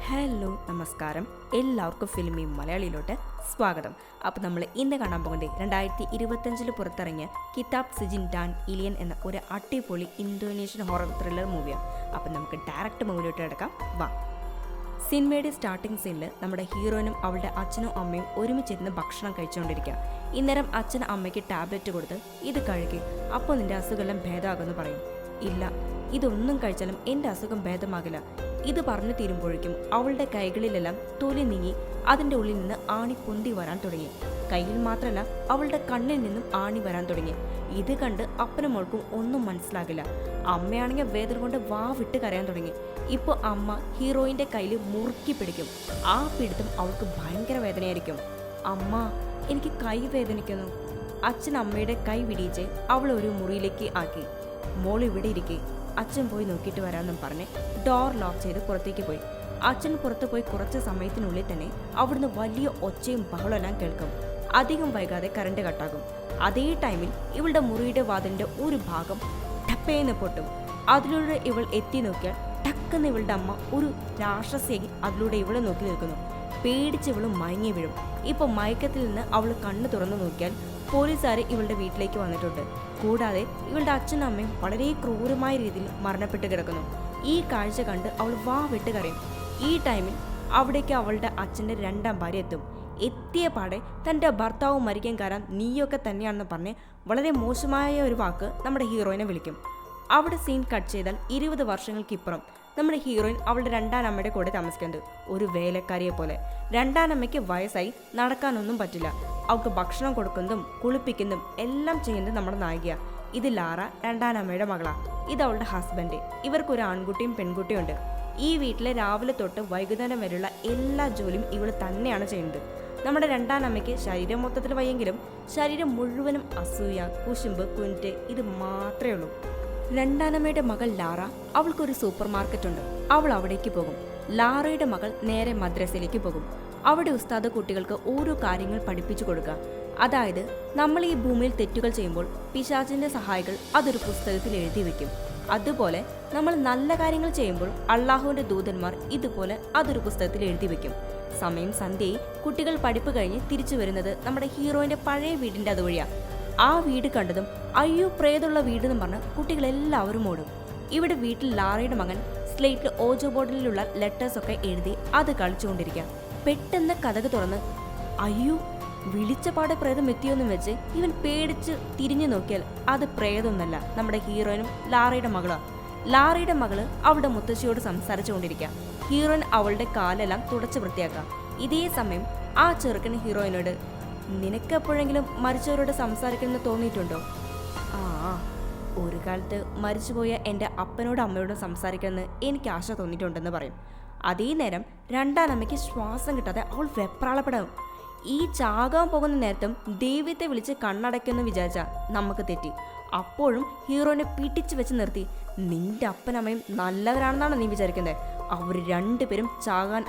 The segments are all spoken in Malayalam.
ഹലോ നമസ്കാരം, എല്ലാവർക്കും ഫിലിമി മലയാളിയിലോട്ട് സ്വാഗതം. അപ്പോൾ നമ്മൾ ഇന്ന് കാണാൻ പോകുന്നത് 2025 പുറത്തിറങ്ങിയ കിതാബ് സിജിൻ ഡാൻ ഇലിയൻ എന്ന ഒരു അടിപൊളി ഇന്തോനേഷ്യൻ ഹൊറർ ത്രില്ലർ മൂവിയാണ്. അപ്പോൾ നമുക്ക് ഡയറക്റ്റ് മൂവിയിലോട്ട് കിടക്കാം. വാ. സിനിമയുടെ സ്റ്റാർട്ടിംഗ് സീനിൽ നമ്മുടെ ഹീറോയിനും അവളുടെ അച്ഛനും അമ്മയും ഒരുമിച്ചിരുന്ന് ഭക്ഷണം കഴിച്ചുകൊണ്ടിരിക്കുക. ഇന്നേരം അച്ഛൻ അമ്മയ്ക്ക് ടാബ്ലറ്റ് കൊടുത്ത് ഇത് കഴുകി, അപ്പോൾ നിന്റെ അസുഖമെല്ലാം ഭേദമാകുമെന്ന് പറയും. ഇല്ല, ഇതൊന്നും കഴിച്ചാലും എൻ്റെ അസുഖം ഭേദമാകില്ല. ഇത് പറഞ്ഞു തീരുമ്പോഴേക്കും അവളുടെ കൈകളിലെല്ലാം തൊലി നീങ്ങി അതിൻ്റെ ഉള്ളിൽ നിന്ന് ആണി പൊന്തി വരാൻ തുടങ്ങി. കയ്യിൽ മാത്രമല്ല, അവളുടെ കണ്ണിൽ നിന്നും ആണി വരാൻ തുടങ്ങി. ഇത് കണ്ട് അപ്പനും മോൾക്കും ഒന്നും മനസ്സിലാകില്ല. അമ്മയാണെങ്കിൽ വേദന കൊണ്ട് വാ വിട്ട് കരയാൻ തുടങ്ങി. ഇപ്പോൾ അമ്മ ഹീറോയിൻ്റെ കയ്യിൽ മുറുക്കി പിടിക്കും. ആ പിടുത്തം അവൾക്ക് ഭയങ്കര വേദനയായിരിക്കും. അമ്മ, എനിക്ക് കൈ വേദനിക്കുന്നു. അച്ഛൻ അമ്മയുടെ കൈ വിടിയിച്ച് അവൾ ഒരു മുറിയിലേക്ക് ആക്കി. മോൾ ഇവിടെ ഇരിക്കേ, അച്ഛൻ പോയി നോക്കിയിട്ട് വരാമെന്നും പറഞ്ഞ് ഡോർ ലോക്ക് ചെയ്ത് പുറത്തേക്ക് പോയി. അച്ഛൻ പുറത്ത് പോയി കുറച്ച് സമയത്തിനുള്ളിൽ തന്നെ അവിടുന്ന് വലിയ ഒച്ചയും ബഹളമെല്ലാം കേൾക്കും. അധികം വൈകാതെ കറണ്ട് കട്ടാകും. അതേ ടൈമിൽ ഇവളുടെ മുറിയുടെ വാതിലിൻ്റെ ഒരു ഭാഗം ടപ്പേന്ന് പൊട്ടും. അതിലൂടെ ഇവൾ എത്തി നോക്കിയാൽ ടക്കെന്ന് ഇവളുടെ അമ്മ ഒരു രാക്ഷസിയായി അതിലൂടെ ഇവളെ നോക്കി നിൽക്കുന്നു. പേടിച്ച് ഇവൾ മയങ്ങി വീഴും. ഇപ്പോൾ മയക്കത്തിൽ നിന്ന് അവൾ കണ്ണ് തുറന്നു നോക്കിയാൽ പോലീസുകാർ ഇവളുടെ വീട്ടിലേക്ക് വന്നിട്ടുണ്ട്. കൂടാതെ ഇവളുടെ അച്ഛനും അമ്മയും വളരെ ക്രൂരമായ രീതിയിൽ മരണപ്പെട്ട് കിടക്കുന്നു. ഈ കാഴ്ച കണ്ട് അവൾ വാ വിട്ട് കരയും. ഈ ടൈമിൽ അവിടേക്ക് അവളുടെ അച്ഛൻ്റെ രണ്ടാം ഭാര്യ എത്തും. എത്തിയ പാടെ തൻ്റെ ഭർത്താവ് മരിക്കാൻ കാരണം നീയൊക്കെ തന്നെയാണെന്ന് പറഞ്ഞ് വളരെ മോശമായ ഒരു വാക്ക് നമ്മുടെ ഹീറോയിനെ വിളിക്കും. അവിടെ സീൻ കട്ട് ചെയ്താൽ 20 വർഷങ്ങൾക്കിപ്പുറം നമ്മുടെ ഹീറോയിൻ അവളുടെ രണ്ടാനമ്മയുടെ കൂടെ താമസിക്കുന്നത് ഒരു വേലക്കാരിയെ പോലെ. രണ്ടാനമ്മയ്ക്ക് വയസ്സായി, നടക്കാനൊന്നും പറ്റില്ല. അവൾക്ക് ഭക്ഷണം കൊടുക്കുന്നതും കുളിപ്പിക്കുന്നതും എല്ലാം ചെയ്യുന്നത് നമ്മുടെ നായികയാണ്. ഇത് ലാറ, രണ്ടാനമ്മയുടെ മകളാണ്. ഇത് അവളുടെ ഹസ്ബൻഡ്. ഇവർക്കൊരു ആൺകുട്ടിയും പെൺകുട്ടിയും ഉണ്ട്. ഈ വീട്ടിലെ രാവിലെ തൊട്ട് വൈകുന്നേരം വരെയുള്ള എല്ലാ ജോലിയും ഇവൾ തന്നെയാണ് ചെയ്യുന്നത്. നമ്മുടെ രണ്ടാനമ്മയ്ക്ക് ശരീരം മൊത്തത്തിൽ വയ്യെങ്കിലും ശരീരം മുഴുവനും അസൂയ, കുശുമ്പ്, കുനിറ്റ് ഇത് മാത്രമേ ഉള്ളൂ. രണ്ടാനമ്മയുടെ മകൾ ലാറ, അവൾക്കൊരു സൂപ്പർ മാർക്കറ്റ് ഉണ്ട്. അവൾ അവിടേക്ക് പോകും. ലാറയുടെ മകൾ നേരെ മദ്രസയിലേക്ക് പോകും. അവിടെ ഉസ്താദ് കുട്ടികൾക്ക് ഓരോ കാര്യങ്ങൾ പഠിപ്പിച്ചു കൊടുക്കുക. അതായത്, നമ്മൾ ഈ ഭൂമിയിൽ തെറ്റുകൾ ചെയ്യുമ്പോൾ പിശാചിന്റെ സഹായികൾ അതൊരു പുസ്തകത്തിൽ എഴുതി വെക്കും. അതുപോലെ നമ്മൾ നല്ല കാര്യങ്ങൾ ചെയ്യുമ്പോൾ അള്ളാഹുവിന്റെ ദൂതന്മാർ ഇതുപോലെ അതൊരു പുസ്തകത്തിൽ എഴുതി വെക്കും. സമയം സന്ധ്യയിൽ കുട്ടികൾ പഠിപ്പ് കഴിഞ്ഞ് തിരിച്ചു വരുന്നത് നമ്മുടെ ഹീറോയിന്റെ പഴയ വീടിന്റെ അതുവഴിയാണ്. ആ വീട് കണ്ടതും അയ്യോ പ്രേതമുള്ള വീടെന്ന് പറഞ്ഞ് കുട്ടികളെല്ലാവരും ഓടും. ഇവിടെ വീട്ടിൽ ലാറയുടെ മകൻ സ്ലേറ്റിൽ ഓജോ ബോർഡിലുള്ള ലെറ്റേഴ്സൊക്കെ എഴുതി അത് കളിച്ചുകൊണ്ടിരിക്കുക. പെട്ടെന്ന് കതക് തുറന്ന് അയ്യോ വിളിച്ചപാടെ പ്രേതം എത്തിയോന്നും വെച്ച് ഇവൻ പേടിച്ച് തിരിഞ്ഞു നോക്കിയാൽ അത് പ്രേതമൊന്നല്ല, നമ്മുടെ ഹീറോയിനും ലാറയുടെ മകളാണ്. ലാറയുടെ മകള് അവളുടെ മുത്തശ്ശിയോട് സംസാരിച്ചുകൊണ്ടിരിക്കുക. ഹീറോയിൻ അവളുടെ കാലെല്ലാം തുടച്ച് വൃത്തിയാക്കുക. ഇതേ സമയം ആ ചെറുക്കൻ ഹീറോയിനോട്, നിനക്കെപ്പോഴെങ്കിലും മരിച്ചവരോട് സംസാരിക്കണമെന്ന് തോന്നിയിട്ടുണ്ടോ? ആ, ഒരു കാലത്ത് മരിച്ചുപോയ എൻ്റെ അപ്പനോടും അമ്മയോടും സംസാരിക്കണമെന്ന് എനിക്ക് ആശ തോന്നിയിട്ടുണ്ടെന്ന് പറയും. അതേ നേരം രണ്ടാനമ്മയ്ക്ക് ശ്വാസം കിട്ടാതെ അവൾ വെപ്രാളപ്പെടാം. ഈ ചാകാൻ പോകുന്ന നേരത്തും ദൈവത്തെ വിളിച്ച് കണ്ണടയ്ക്കുമെന്ന് വിചാരിച്ചാൽ നമുക്ക് തെറ്റി. അപ്പോഴും ഹീറോനെ പിടിച്ചു വെച്ച് നിർത്തി, നിന്റെ അപ്പനമ്മയും നല്ലവരാണെന്നാണ് നീ വിചാരിക്കുന്നത്? അവർ രണ്ടുപേരും ചാകാൻ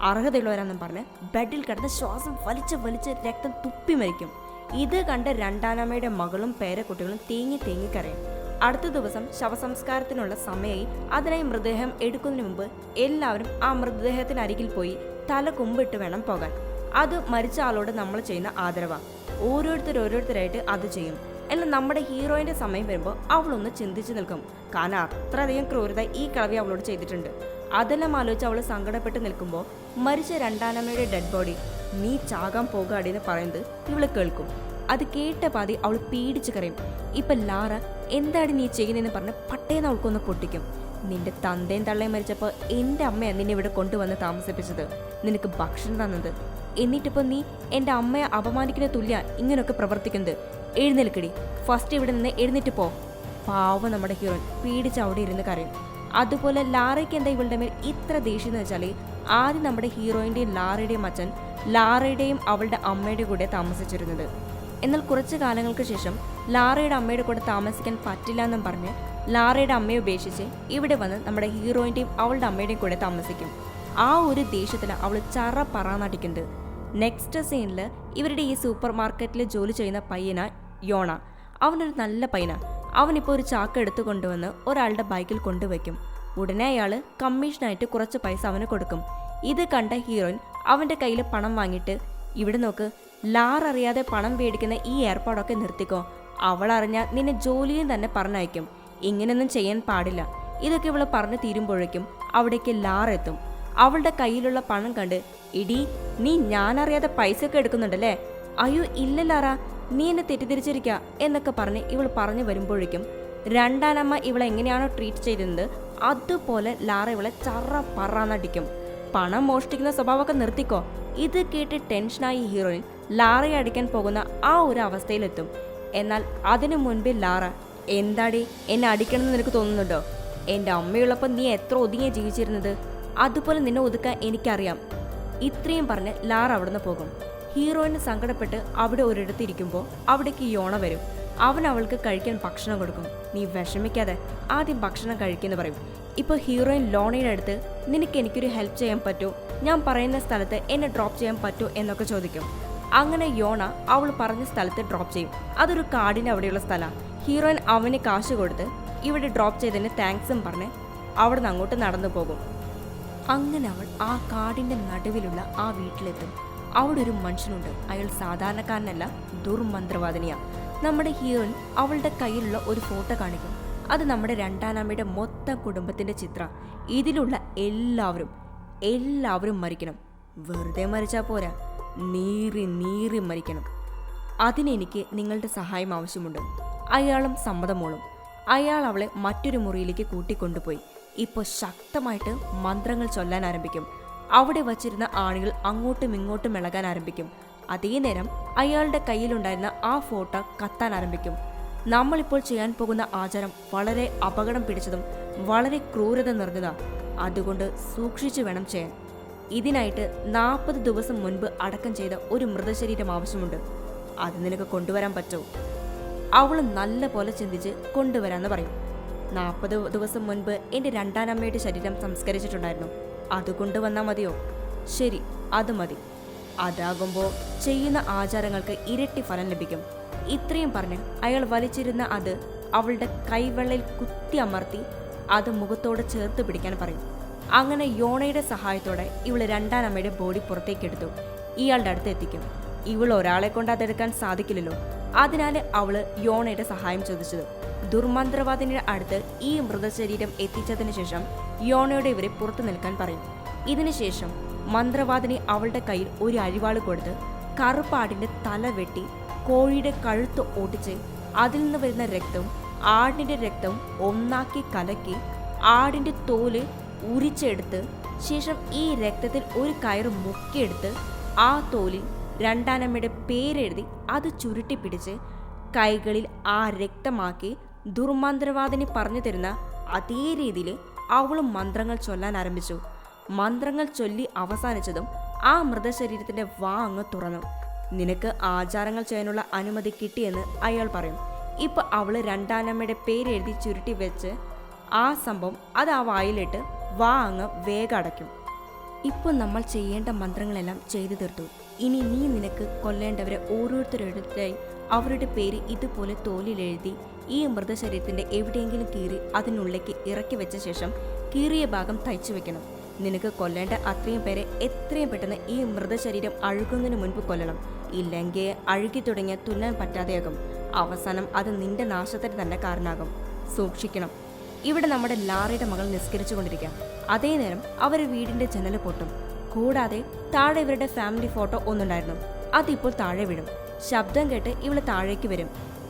അർഹതയുള്ളവരാണെന്നും പറഞ്ഞ് ബെഡിൽ കിടന്ന് ശ്വാസം വലിച്ച് രക്തം തുപ്പി മരിക്കും. ഇത് കണ്ട് രണ്ടാനമ്മയുടെ മകളും പേരക്കുട്ടികളും തേങ്ങി കരയും. അടുത്ത ദിവസം ശവസംസ്കാരത്തിനുള്ള സമയമായി. അതിനായി മൃതദേഹം എടുക്കുന്നതിന് മുമ്പ് എല്ലാവരും ആ മൃതദേഹത്തിനരികിൽ പോയി തല കുമ്പിട്ട് വേണം പോകാൻ. അത് മരിച്ച ആളോട് നമ്മൾ ചെയ്യുന്ന ആദരവാണ്. ഓരോരുത്തരായിട്ട് അത് ചെയ്യും. എന്നാൽ നമ്മുടെ ഹീറോയിൻ്റെ സമയം വരുമ്പോൾ അവളൊന്ന് ചിന്തിച്ചു നിൽക്കും. കാരണം അത്രയധികം ക്രൂരത ഈ കളവി അവളോട് ചെയ്തിട്ടുണ്ട്. അതെല്ലാം ആലോചിച്ച് അവൾ സങ്കടപ്പെട്ട് നിൽക്കുമ്പോൾ മരിച്ച രണ്ടാനമ്മയുടെ ഡെഡ് ബോഡി നീ ചാകാൻ പോകാടിയെന്ന് പറയുന്നത് ഇവള് കേൾക്കും. അത് കേട്ട പാതി അവൾ പേടിച്ച് കരയും. ഇപ്പം ലാറ, എന്താണ് നീ ചെയ്യുന്നതെന്ന് പറഞ്ഞ് പട്ടേന്ന് അവൾക്കൊന്ന് പൊട്ടിക്കും. നിന്റെ തന്തയും തള്ളയും മരിച്ചപ്പോൾ എൻ്റെ അമ്മയാണ് നിന്നെ ഇവിടെ കൊണ്ടുവന്ന് താമസിപ്പിച്ചത്, നിനക്ക് ഭക്ഷണം തന്നത്. എന്നിട്ടിപ്പോൾ നീ എൻ്റെ അമ്മയെ അപമാനിക്കുന്ന തുല്യ ഇങ്ങനെയൊക്കെ പ്രവർത്തിക്കുന്നത്. എഴുന്നേൽക്കടി, ഫസ്റ്റ് ഇവിടെ നിന്ന് എഴുന്നേറ്റ് പോ. പാവം നമ്മുടെ ഹീറോയിൻ പേടിച്ച് അവിടെ ഇരുന്ന് കരയും. അതുപോലെ ലാറയ്ക്ക് എന്താ ഇവളുടെ മേൽ ഇത്ര ദേഷ്യം എന്ന് വെച്ചാൽ, ആദ്യം നമ്മുടെ ഹീറോയിൻ്റെയും ലാറയുടെയും അച്ഛൻ ലാറയുടെയും അവളുടെ അമ്മയുടെ കൂടെ താമസിച്ചിരുന്നത്. എന്നാൽ കുറച്ച് കാലങ്ങൾക്ക് ശേഷം ലാറയുടെ അമ്മയുടെ കൂടെ താമസിക്കാൻ പറ്റില്ല എന്നും പറഞ്ഞ് ലാറയുടെ അമ്മയെ ഉപേക്ഷിച്ച് ഇവിടെ വന്ന് നമ്മുടെ ഹീറോയിൻ്റെയും അവളുടെ അമ്മയുടെയും കൂടെ താമസിക്കും. ആ ഒരു ദേഷ്യത്തിൽ അവൾ ചറ പറന്നടിക്കുന്നത്. നെക്സ്റ്റ് സീനിൽ ഇവരുടെ ഈ സൂപ്പർ മാർക്കറ്റിൽ ജോലി ചെയ്യുന്ന പയ്യനാ യോണ. അവനൊരു നല്ല പയ്യനാണ്. അവനിപ്പോൾ ഒരു ചാക്ക് എടുത്തു കൊണ്ടുവന്ന് ഒരാളുടെ ബൈക്കിൽ കൊണ്ടുവയ്ക്കും. ഉടനെ അയാൾ കമ്മീഷനായിട്ട് കുറച്ച് പൈസ അവന് കൊടുക്കും. ഇത് കണ്ട ഹീറോയിൻ അവൻ്റെ കയ്യിൽ പണം വാങ്ങിയിട്ട്, ഇവിടെ നോക്ക്, ലാറ അറിയാതെ പണം മേടിക്കുന്ന ഈ ഏർപ്പാടൊക്കെ നിർത്തിക്കോ. അവൾ അറിഞ്ഞാൽ നിന്നെ ജോലിയും തന്നെ പറഞ്ഞയക്കും. ഇങ്ങനെയൊന്നും ചെയ്യാൻ പാടില്ല. ഇതൊക്കെ ഇവള് പറഞ്ഞു തീരുമ്പോഴേക്കും അവിടേക്ക് ലാറ എത്തും. അവളുടെ കയ്യിലുള്ള പണം കണ്ട്, ഇടി നീ ഞാനറിയാതെ പൈസയൊക്കെ എടുക്കുന്നുണ്ടല്ലേ? അയ്യോ ഇല്ല ലാറ, നീ എന്നെ തെറ്റിദ്ധരിച്ചിരിക്കുക എന്നൊക്കെ പറഞ്ഞ് ഇവൾ പറഞ്ഞു വരുമ്പോഴേക്കും രണ്ടാനമ്മ ഇവളെ എങ്ങനെയാണോ ട്രീറ്റ് ചെയ്തിരുന്നത് അതുപോലെ ലാറ ഇവളെ ചറ പറന്നടിക്കും. പണം മോഷ്ടിക്കുന്ന സ്വഭാവമൊക്കെ നിർത്തിക്കോ. ഇത് കേട്ട് ടെൻഷനായി ഹീറോയിൻ ലാറയെ അടിക്കാൻ പോകുന്ന ആ ഒരു അവസ്ഥയിലെത്തും. എന്നാൽ അതിനു മുൻപേ ലാറ, എന്താടി എന്നെ അടിക്കണമെന്ന് നിനക്ക് തോന്നുന്നുണ്ടോ? എൻ്റെ അമ്മയുള്ളപ്പോൾ നീ എത്ര ഒതുങ്ങിയ ജീവിച്ചിരുന്നത്, അതുപോലെ നിന്നെ ഒതുക്കാൻ എനിക്കറിയാം. ഇത്രയും പറഞ്ഞ് ലാറ അവിടുന്ന് പോകും. ഹീറോയിന് സങ്കടപ്പെട്ട് അവിടെ ഒരിടത്തിരിക്കുമ്പോൾ അവിടേക്ക് യോണ വരും. അവൻ അവൾക്ക് കഴിക്കാൻ ഭക്ഷണം കൊടുക്കും. നീ വിഷമിക്കാതെ ആദ്യം ഭക്ഷണം കഴിക്കുമെന്ന് പറയും. ഇപ്പോൾ ഹീറോയിൻ ലോണയുടെ അടുത്ത്, നിനക്ക് എനിക്കൊരു ഹെൽപ്പ് ചെയ്യാൻ പറ്റുമോ, ഞാൻ പറയുന്ന സ്ഥലത്ത് എന്നെ ഡ്രോപ്പ് ചെയ്യാൻ പറ്റുമോ എന്നൊക്കെ ചോദിക്കും. അങ്ങനെ യോണ അവൾ പറഞ്ഞ സ്ഥലത്ത് ഡ്രോപ്പ് ചെയ്യും. അതൊരു കാടിൻ്റെ അവിടെയുള്ള സ്ഥലമാണ്. ഹീറോയിൻ അവന് കാശ് കൊടുത്ത് ഇവിടെ ഡ്രോപ്പ് ചെയ്തതിന് താങ്ക്സും പറഞ്ഞ് അവിടെ നിന്ന് അങ്ങോട്ട് നടന്നു പോകും. അങ്ങനെ അവൾ ആ കാടിൻ്റെ നടുവിലുള്ള ആ വീട്ടിലെത്തും. അവിടെ ഒരു മനുഷ്യനുണ്ട്. അയാൾ സാധാരണക്കാരനല്ല, ദുർമന്ത്രവാദിനിയാണ്. നമ്മുടെ ഹീറോയിൻ അവളുടെ കയ്യിലുള്ള ഒരു ഫോട്ടോ കാണിക്കും. അത് നമ്മുടെ രണ്ടാനമ്മയുടെ മൊത്തം കുടുംബത്തിൻ്റെ ചിത്രം. ഇതിലുള്ള എല്ലാവരും മരിക്കണം. വെറുതെ മരിച്ചാൽ പോരാ, നീറി മരിക്കണം. അതിനെനിക്ക് നിങ്ങളുടെ സഹായം ആവശ്യമുണ്ട്. അയാളും സമ്മതമോളും. അയാൾ അവളെ മറ്റൊരു മുറിയിലേക്ക് കൂട്ടിക്കൊണ്ടുപോയി. ഇപ്പോൾ ശക്തമായിട്ട് മന്ത്രങ്ങൾ ചൊല്ലാൻ ആരംഭിക്കും. അവിടെ വച്ചിരുന്ന ആണികൾ അങ്ങോട്ടും ഇങ്ങോട്ടും ഇളകാൻ ആരംഭിക്കും. അതേ നേരം അയാളുടെ കയ്യിലുണ്ടായിരുന്ന ആ ഫോട്ടോ കത്താൻ ആരംഭിക്കും. നമ്മളിപ്പോൾ ചെയ്യാൻ പോകുന്ന ആചാരം വളരെ അപകടം പിടിച്ചതും വളരെ ക്രൂരത നിറഞ്ഞതാണ്. അതുകൊണ്ട് സൂക്ഷിച്ചു വേണം ചെയ്യാൻ. ഇതിനായിട്ട് 40 ദിവസം മുൻപ് അടക്കം ചെയ്ത ഒരു മൃതശരീരം ആവശ്യമുണ്ട്. അത് നിനക്ക് കൊണ്ടുവരാൻ പറ്റുമോ? അവൾ നല്ല പോലെ ചിന്തിച്ച് കൊണ്ടുവരാമെന്ന് പറയും. 40 ദിവസം മുൻപ് എൻ്റെ രണ്ടാനമ്മയുടെ ശരീരം സംസ്കരിച്ചിട്ടുണ്ടായിരുന്നു. അത് കൊണ്ടുവന്നാൽ മതിയോ? ശരി, അത് മതി. അതാകുമ്പോൾ ചെയ്യുന്ന ആചാരങ്ങൾക്ക് ഇരട്ടി ഫലം ലഭിക്കും. ഇത്രയും പറഞ്ഞ് അയാൾ വലിച്ചിരുന്ന അത് അവളുടെ കൈവെള്ളയിൽ കുത്തി അമർത്തി അത് മുഖത്തോട് ചേർത്ത് പിടിക്കാൻ പറയും. അങ്ങനെ യോണയുടെ സഹായത്തോടെ ഇവൾ രണ്ടാനമ്മയുടെ ബോഡി പുറത്തേക്കെടുത്തു ഇയാളുടെ അടുത്ത് എത്തിക്കും. ഇവൾ ഒരാളെ കൊണ്ട് അതെടുക്കാൻ സാധിക്കില്ലല്ലോ. അതിനാൽ അവള് യോണയുടെ സഹായം ചോദിച്ചത്. ദുർമന്ത്രവാദിനിയുടെ അടുത്ത് ഈ മൃതശരീരം എത്തിച്ചതിന് ശേഷം യോണയോട് ഇവരെ പുറത്തു നിൽക്കാൻ പറയും. ഇതിനുശേഷം മന്ത്രവാദിനി അവളുടെ കയ്യിൽ ഒരു അരിവാള് കൊടുത്ത് കറുപ്പാടിൻ്റെ തല വെട്ടി കോഴിയുടെ കഴുത്ത് ഒടിച്ച് അതിൽ നിന്ന് വരുന്ന രക്തവും ആടിൻ്റെ രക്തവും ഒന്നാക്കി കലക്കി ആടിൻ്റെ തോല് ഉരിച്ചെടുത്ത് ശേഷം ഈ രക്തത്തിൽ ഒരു കയറ് മുക്കിയെടുത്ത് ആ തോലിൽ രണ്ടാനമ്മയുടെ പേരെഴുതി അത് ചുരുട്ടിപ്പിടിച്ച് കൈകളിൽ ആ രക്തമാക്കി ദുർമന്ത്രവാദിനി പറഞ്ഞു തരുന്ന അതേ രീതിയിൽ അവളും മന്ത്രങ്ങൾ ചൊല്ലാൻ ആരംഭിച്ചു. മന്ത്രങ്ങൾ ചൊല്ലി അവസാനിച്ചതും ആ മൃതശരീരത്തിൻ്റെ വാ അങ്ങ് തുറന്നു. നിനക്ക് ആചാരങ്ങൾ ചെയ്യാനുള്ള അനുമതി കിട്ടിയെന്ന് അയാൾ പറയും. ഇപ്പം അവൾ രണ്ടാനമ്മയുടെ പേരെഴുതി ചുരുട്ടി വെച്ച് ആ സംഭവം അത് ആ വായിലിട്ട് വാ അങ്ങ് വേഗം അടയ്ക്കും. ഇപ്പോൾ നമ്മൾ ചെയ്യേണ്ട മന്ത്രങ്ങളെല്ലാം ചെയ്തു തീർത്തു. ഇനി നീ നിനക്ക് കൊല്ലേണ്ടവരെ ഓരോരുത്തരെടുത്തായി അവരുടെ പേര് ഇതുപോലെ തോലിലെഴുതി ഈ മൃതശരീരത്തിൻ്റെ എവിടെയെങ്കിലും കീറി അതിനുള്ളിലേക്ക് ഇറക്കി വെച്ച ശേഷം കീറിയ ഭാഗം തയ്ച്ചു വെക്കണം. നിനക്ക് കൊല്ലേണ്ട അത്രയും പേരെ എത്രയും പെട്ടെന്ന് ഈ മൃതശരീരം അഴുകുന്നതിന് മുൻപ് കൊല്ലണം. ഇല്ലെങ്കിൽ അഴുകി തുടങ്ങിയ തുന്നാൻ പറ്റാതെയാകും. അവസാനം അത് നിന്റെ നാശത്തിന് തന്നെ കാരണമാകും. സൂക്ഷിക്കണം. ഇവിടെ നമ്മുടെ ലാറയുടെ മകൾ നിസ്കരിച്ചു കൊണ്ടിരിക്കുക. അതേ നേരം അവർ വീടിൻ്റെ ജനൽ പൊട്ടും. കൂടാതെ താഴെ ഇവരുടെ ഫാമിലി ഫോട്ടോ ഒന്നുണ്ടായിരുന്നു. അതിപ്പോൾ താഴെ വീഴും. ശബ്ദം കേട്ട് ഇവള് താഴേക്ക് വരും.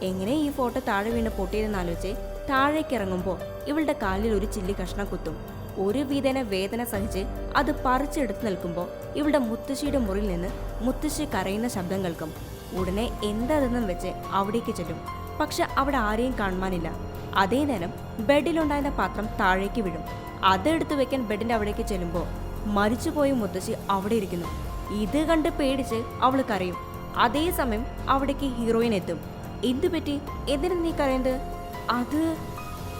എങ്ങനെ ഈ ഫോട്ടോ താഴെ വീണ് പൊട്ടിയതെന്ന് ആലോചിച്ച് താഴേക്ക് ഇറങ്ങുമ്പോൾ ഇവളുടെ കാലിൽ ഒരു ചില്ലി കഷ്ണം കുത്തും. ഒരു വിധേന വേദന സഹിച്ച് അത് പറിച്ചെടുത്ത് നിൽക്കുമ്പോൾ ഇവളുടെ മുത്തശ്ശിയുടെ മുറിയിൽ നിന്ന് മുത്തശ്ശി കരയുന്ന ശബ്ദം കേൾക്കും. ഉടനെ എന്താതെന്നും വെച്ച് അവിടേക്ക് ചെല്ലും. പക്ഷെ അവിടെ ആരെയും കാണുവാനില്ല. അതേ നേരം ബെഡിലുണ്ടായിരുന്ന പാത്രം താഴേക്ക് വീഴും. അതെടുത്ത് വെക്കാൻ ബെഡിൻ്റെ അവിടേക്ക് ചെല്ലുമ്പോൾ മരിച്ചുപോയ മുത്തശ്ശി അവിടെ ഇരിക്കുന്നു. ഇത് കണ്ട് പേടിച്ച് അവൾ കരയും. അതേസമയം അവിടേക്ക് ഹീറോയിൻ എത്തും. എന്തു പറ്റി? എന്തിനാ നീ കരയുന്നത്?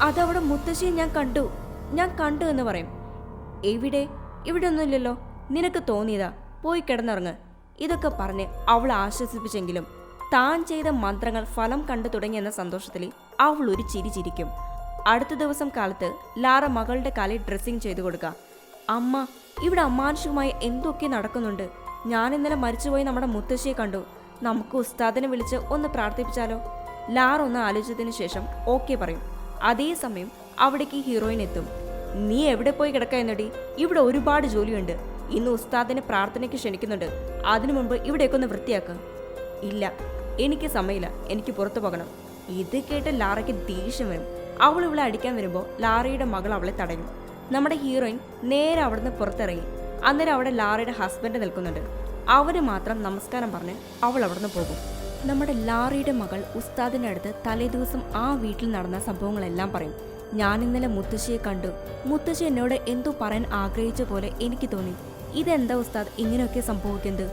അതവിടെ മുത്തശ്ശിയെ ഞാൻ കണ്ടു എന്ന് പറയും. ഇവിടെ ഒന്നുമില്ലല്ലോ, നിനക്ക് തോന്നിയതാ, പോയി കിടന്നിറങ്ങ്. ഇതൊക്കെ പറഞ്ഞ് അവൾ ആശ്വസിപ്പിച്ചെങ്കിലും താൻ ചെയ്ത മന്ത്രങ്ങൾ ഫലം കണ്ടു തുടങ്ങിയെന്ന സന്തോഷത്തിൽ അവൾ ഒരു ചിരി ചിരിക്കും. അടുത്ത ദിവസം കാലത്ത് ലാറ മകളുടെ കാലിൽ ഡ്രസ്സിങ് ചെയ്തു കൊടുക്കുക. അമ്മ, ഇവിടെ അമാനുഷികമായി എന്തൊക്കെ നടക്കുന്നുണ്ട്. ഞാൻ ഇന്നലെ മരിച്ചുപോയി നമ്മുടെ മുത്തശ്ശിയെ കണ്ടു. നമുക്ക് ഉസ്താദിനെ വിളിച്ച് ഒന്ന് പ്രാർത്ഥിപ്പിച്ചാലോ? ലാറ ഒന്ന് ആലോചിച്ചതിന് ശേഷം ഓക്കെ പറയും. അതേസമയം അവിടേക്ക് ഹീറോയിൻ എത്തും. നീ എവിടെ പോയി കിടക്കായെന്നടി? ഇവിടെ ഒരുപാട് ജോലിയുണ്ട്. ഇന്ന് ഉസ്താദിനെ പ്രാർത്ഥനയ്ക്ക് ക്ഷണിക്കുന്നുണ്ട്. അതിനു മുൻപ് ഇവിടേക്ക് ഒന്ന് വൃത്തിയാക്കുക. ഇല്ല, എനിക്ക് സമയമില്ല, എനിക്ക് പുറത്തു പോകണം. ഇത് കേട്ട് ലാറയ്ക്ക് ദേഷ്യം വരും. അവൾ ഇവളെ അടിക്കാൻ വരുമ്പോൾ ലാറയുടെ മകൾ അവളെ തടയും. നമ്മുടെ ഹീറോയിൻ നേരെ അവിടുന്ന് പുറത്തിറങ്ങി. അന്നേരം അവിടെ ലാറയുടെ ഹസ്ബൻഡ് നിൽക്കുന്നുണ്ട്. അവന് മാത്രം നമസ്കാരം പറഞ്ഞ് അവൾ അവിടുന്ന് പോകും. നമ്മുടെ ലാറയുടെ മകൾ ഉസ്താദിൻ്റെ അടുത്ത് തലേദിവസം ആ വീട്ടിൽ നടന്ന സംഭവങ്ങളെല്ലാം പറയും. ഞാൻ ഇന്നലെ മുത്തശ്ശിയെ കണ്ടു. മുത്തശ്ശി എന്നോട് എന്തോ പറയാൻ ആഗ്രഹിച്ച പോലെ എനിക്ക് തോന്നി. ഇതെന്താ ഉസ്താദ് ഇങ്ങനെയൊക്കെ സംഭവിക്കുന്നത്?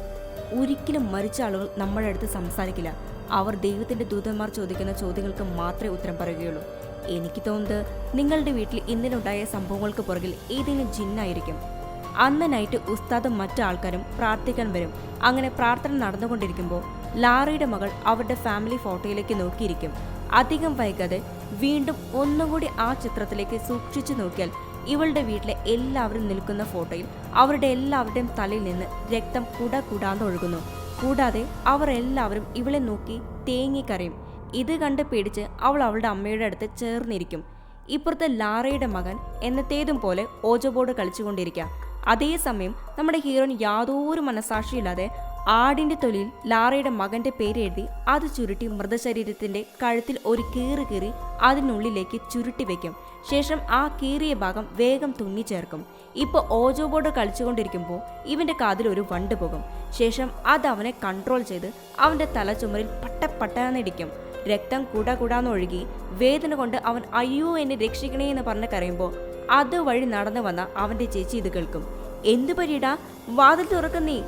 ഒരിക്കലും മരിച്ച ആളുകൾ നമ്മുടെ അടുത്ത് സംസാരിക്കില്ല. അവർ ദൈവത്തിന്റെ ദൂതന്മാർ ചോദിക്കുന്ന ചോദ്യങ്ങൾക്ക് മാത്രമേ ഉത്തരം പറയുകയുള്ളൂ. എനിക്ക് തോന്നുന്നത് നിങ്ങളുടെ വീട്ടിൽ ഇന്നലുണ്ടായ സംഭവങ്ങൾക്ക് പുറകിൽ ഏതെങ്കിലും ജിന്നായിരിക്കും. അന്ന് നൈറ്റ് ഉസ്താദും മറ്റു ആൾക്കാരും പ്രാർത്ഥിക്കാൻ വരും. അങ്ങനെ പ്രാർത്ഥന നടന്നുകൊണ്ടിരിക്കുമ്പോൾ ലാറയുടെ മകൾ അവരുടെ ഫാമിലി ഫോട്ടോയിലേക്ക് നോക്കിയിരിക്കും. അധികം വൈകാതെ വീണ്ടും ഒന്നുകൂടി ആ ചിത്രത്തിലേക്ക് സൂക്ഷിച്ചു നോക്കിയാൽ ഇവളുടെ വീട്ടിലെ എല്ലാവരും നിൽക്കുന്ന ഫോട്ടോയിൽ അവരുടെ എല്ലാവരുടെയും തലയിൽ നിന്ന് രക്തം കുടാന്നൊഴുകുന്നു. കൂടാതെ അവർ എല്ലാവരും ഇവളെ നോക്കി തേങ്ങിക്കരയും. ഇത് കണ്ട് പേടിച്ച് അവൾ അവളുടെ അമ്മയുടെ അടുത്ത് ചേർന്നിരിക്കും. ഇപ്പുറത്തെ ലാറയുടെ മകൻ എന്നത്തേതും പോലെ ഓജോ ബോർഡ് കളിച്ചുകൊണ്ടിരിക്കുക. അതേസമയം നമ്മുടെ ഹീറോയിൻ യാതൊരു മനസാക്ഷിയില്ലാതെ ആടിന്റെ തൊലിയിൽ ലാറയുടെ മകന്റെ പേര് എഴുതി അത് ചുരുട്ടി മൃതശരീരത്തിന്റെ കഴുത്തിൽ ഒരു കീറി അതിനുള്ളിലേക്ക് ചുരുട്ടി വെക്കും. ശേഷം ആ കീറിയ ഭാഗം വേഗം തുന്നി ചേർക്കും. ഇപ്പോൾ ഓജോ ബോർഡ് കളിച്ചുകൊണ്ടിരിക്കുമ്പോൾ ഇവന്റെ കാതിൽ ഒരു വണ്ട് പോകും. ശേഷം അത് അവനെ കൺട്രോൾ ചെയ്ത് അവന്റെ തലച്ചുമരിൽ പട്ടന്നിടിക്കും. രക്തം കുടാന്നൊഴുകി വേദന കൊണ്ട് അവൻ അയ്യോ എന്നെ രക്ഷിക്കണേ എന്ന് പറഞ്ഞ് കരയുമ്പോൾ അതുവഴി നടന്നു വന്ന അവന്റെ ചേച്ചി ഇത് കേൾക്കും. എന്തു പറ്റിയിടാ, വാതിൽ തുറക്കുന്നീ.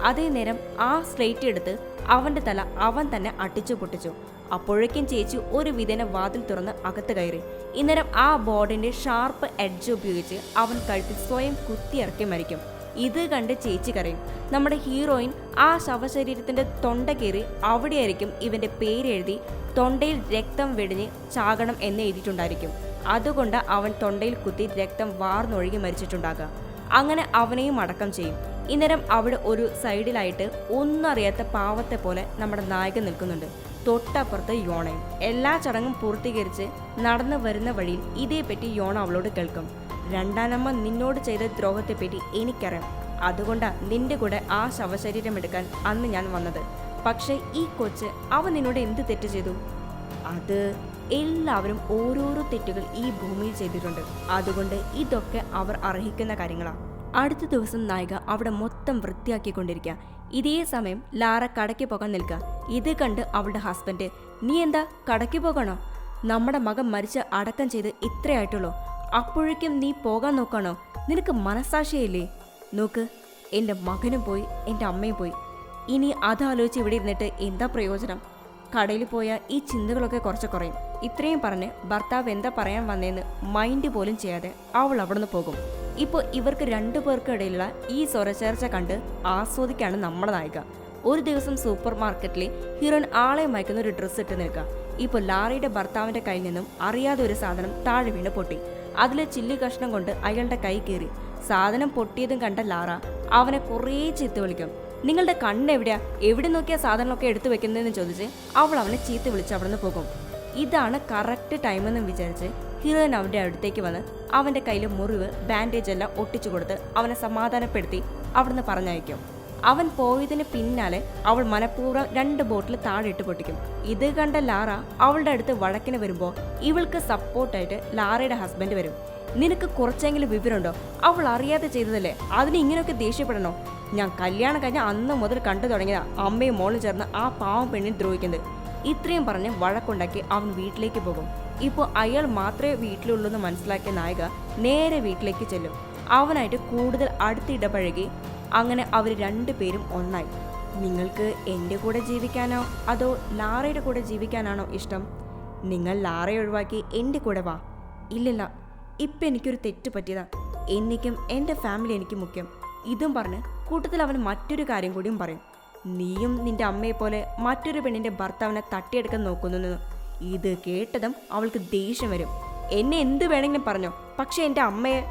അതേ നേരം ആ സ്ലേറ്റ് എടുത്ത് അവന്റെ തല അവൻ തന്നെ അടിച്ചു പൊട്ടിച്ചു. അപ്പോഴേക്കും ചേച്ചി ഒരു വിധേന വാതിൽ തുറന്ന് അകത്ത് കയറി. ഇന്നേരം ആ ബോർഡിന്റെ ഷാർപ്പ് എഡ്ജ് ഉപയോഗിച്ച് അവൻ കഴുത്തിൽ സ്വയം കുത്തിയിറക്കി മരിക്കും. ഇത് കണ്ട് ചേച്ചി കരയും. നമ്മുടെ ഹീറോയിൻ ആ ശവശരീരത്തിന്റെ തൊണ്ട കയറി അവിടെയായിരിക്കും ഇവന്റെ പേരെഴുതി തൊണ്ടയിൽ രക്തം വെടിഞ്ഞ് ചാകണം എന്ന് എഴുതിയിട്ടുണ്ടായിരിക്കും. അതുകൊണ്ട് അവൻ തൊണ്ടയിൽ കുത്തി രക്തം വാർന്നൊഴുകി മരിച്ചിട്ടുണ്ടാകുക. അങ്ങനെ അവനെയും അടക്കം ചെയ്യും. ഇന്നേരം അവിടെ ഒരു സൈഡിലായിട്ട് ഒന്നും അറിയാത്ത പാവത്തെ പോലെ നമ്മുടെ നായകൻ നിൽക്കുന്നുണ്ട്. തൊട്ടപ്പുറത്ത് യോണയും. എല്ലാ ചടങ്ങും പൂർത്തീകരിച്ച് നടന്നു വരുന്ന വഴിയിൽ ഇതേപ്പറ്റി യോണ അവളോട് കേൾക്കും. രണ്ടാനമ്മ നിന്നോട് ചെയ്ത ദ്രോഹത്തെപ്പറ്റി എനിക്കറിയാം. അതുകൊണ്ടാ നിന്റെ കൂടെ ആ ശവശരീരം എടുക്കാൻ അന്ന് ഞാൻ വന്നത്. പക്ഷെ ഈ കൊച്ച് അവൻ നിന്നോട് എന്ത് തെറ്റ് ചെയ്തു? അത് എല്ലാവരും ഓരോരോ തെറ്റുകൾ ഈ ഭൂമിയിൽ ചെയ്തിട്ടുണ്ട്. അതുകൊണ്ട് ഇതൊക്കെ അവർ അർഹിക്കുന്ന കാര്യങ്ങളാണ്. അടുത്ത ദിവസം നായിക അവിടെ മൊത്തം വൃത്തിയാക്കിക്കൊണ്ടിരിക്കുക. ഇതേ സമയം ലാറ കടയ്ക്ക് പോകാൻ നിൽക്കുക. ഇത് കണ്ട് അവളുടെ ഹസ്ബൻഡ്, നീ എന്താ കടയ്ക്ക് പോകണോ? നമ്മുടെ മകൻ മരിച്ച് അടക്കം ചെയ്ത് ഇത്രയായിട്ടുള്ളൂ, അപ്പോഴേക്കും നീ പോകാൻ നോക്കണോ? നിനക്ക് മനസാക്ഷിയില്ലേ? നോക്ക്, എൻ്റെ മകനും പോയി, എൻ്റെ അമ്മയും പോയി. ഇനി അതാലോചിച്ച് ഇവിടെ ഇരുന്നിട്ട് എന്താ പ്രയോജനം? കടയിൽ പോയാൽ ഈ ചിന്തകളൊക്കെ കുറച്ച് കുറയും. ഇത്രയും പറഞ്ഞ് ഭർത്താവ് എന്താ പറയാൻ വന്നതെന്ന് മൈൻഡ് പോലും ചെയ്യാതെ അവൾ അവിടുന്ന് പോകും. ഇപ്പോൾ ഇവർക്ക് രണ്ടു പേർക്കും ഇടയിലുള്ള ഈ സ്വരച്ചേർച്ച കണ്ട് ആസ്വദിക്കാണ് നമ്മുടെ നായിക. ഒരു ദിവസം സൂപ്പർ മാർക്കറ്റിൽ ഹീറോയിൻ ആളെ മയക്കുന്ന ഒരു ഡ്രസ്സ് ഇട്ട് നിൽക്കുക. ഇപ്പോൾ ലാറയുടെ ഭർത്താവിന്റെ കയ്യിൽ നിന്നും അറിയാതെ ഒരു സാധനം താഴെ വീണ് പൊട്ടി. അതിലെ ചില്ലി കഷ്ണം കൊണ്ട് അയാളുടെ കൈ കീറി. സാധനം പൊട്ടിയതും കണ്ട ലാറ അവനെ കുറേ ചീത്ത വിളിക്കും. നിങ്ങളുടെ കണ്ണെവിടെയാ, എവിടെ നോക്കിയാ സാധനങ്ങളൊക്കെ എടുത്തു വെക്കുന്നതെന്ന് ചോദിച്ച് അവൾ അവനെ ചീത്ത വിളിച്ച് അവിടുന്ന് പോകും. ഇതാണ് കറക്റ്റ് ടൈമെന്നും വിചാരിച്ച് ഹീറോയിൻ അവൻ്റെ അടുത്തേക്ക് വന്ന് അവൻ്റെ കയ്യിൽ മുറിവ് ബാൻഡേജ് എല്ലാം ഒട്ടിച്ചു കൊടുത്ത് അവനെ സമാധാനപ്പെടുത്തി അവിടുന്ന് പറഞ്ഞയക്കും. അവൻ പോയതിന് പിന്നാലെ അവൾ മനഃപൂർവ്വം 2 ബോട്ടിൽ താഴെ ഇട്ട് പൊട്ടിക്കും. ഇത് കണ്ട ലാറ അവളുടെ അടുത്ത് വഴക്കിന് വരുമ്പോൾ ഇവൾക്ക് സപ്പോർട്ടായിട്ട് ലാറയുടെ ഹസ്ബൻഡ് വരും. നിനക്ക് കുറച്ചെങ്കിലും വിവരമുണ്ടോ? അവൾ അറിയാതെ ചെയ്തതല്ലേ, അതിന് ഇങ്ങനെയൊക്കെ ദേഷ്യപ്പെടണോ? ഞാൻ കല്യാണം കഴിഞ്ഞ അന്ന് മുതൽ കണ്ടു തുടങ്ങിയതാ അമ്മയും മോളും ചേർന്ന് ആ പാവം പെണ്ണിനെ ദ്രോഹിക്കുന്നത്. ഇത്രയും പറഞ്ഞ് വഴക്കുണ്ടാക്കി അവൻ വീട്ടിലേക്ക് പോകും. ഇപ്പോൾ അയാൾ മാത്രമേ വീട്ടിലുള്ളൂ എന്ന് മനസ്സിലാക്കിയ നായിക നേരെ വീട്ടിലേക്ക് ചെല്ലും. അവനായിട്ട് കൂടുതൽ അടുത്തിടപഴകി. അങ്ങനെ അവർ 2 പേരും ഒന്നായി. നിങ്ങൾക്ക് എൻ്റെ കൂടെ ജീവിക്കാനോ അതോ ലാറയുടെ കൂടെ ജീവിക്കാനാണോ ഇഷ്ടം? നിങ്ങൾ ലാറയെ ഒഴിവാക്കി എൻ്റെ കൂടെ വാ. ഇല്ലില്ല, ഇപ്പം എനിക്കൊരു തെറ്റ് പറ്റിയതാ. എനിക്കും എൻ്റെ ഫാമിലി എനിക്ക് മുഖ്യം. ഇതും പറഞ്ഞ് കൂട്ടത്തിൽ അവൻ മറ്റൊരു കാര്യം കൂടിയും പറയും. നീയും നിന്റെ അമ്മയെപ്പോലെ മറ്റൊരു പെണ്ണിൻ്റെ ഭർത്താവിനെ തട്ടിയെടുക്കാൻ നോക്കുന്നു. ഇത് കേട്ടതും അവൾക്ക് ദേഷ്യം വരും. എന്നെ എന്ത് വേണമെങ്കിലും പറഞ്ഞോ, പക്ഷെ എൻ്റെ അമ്മയെ.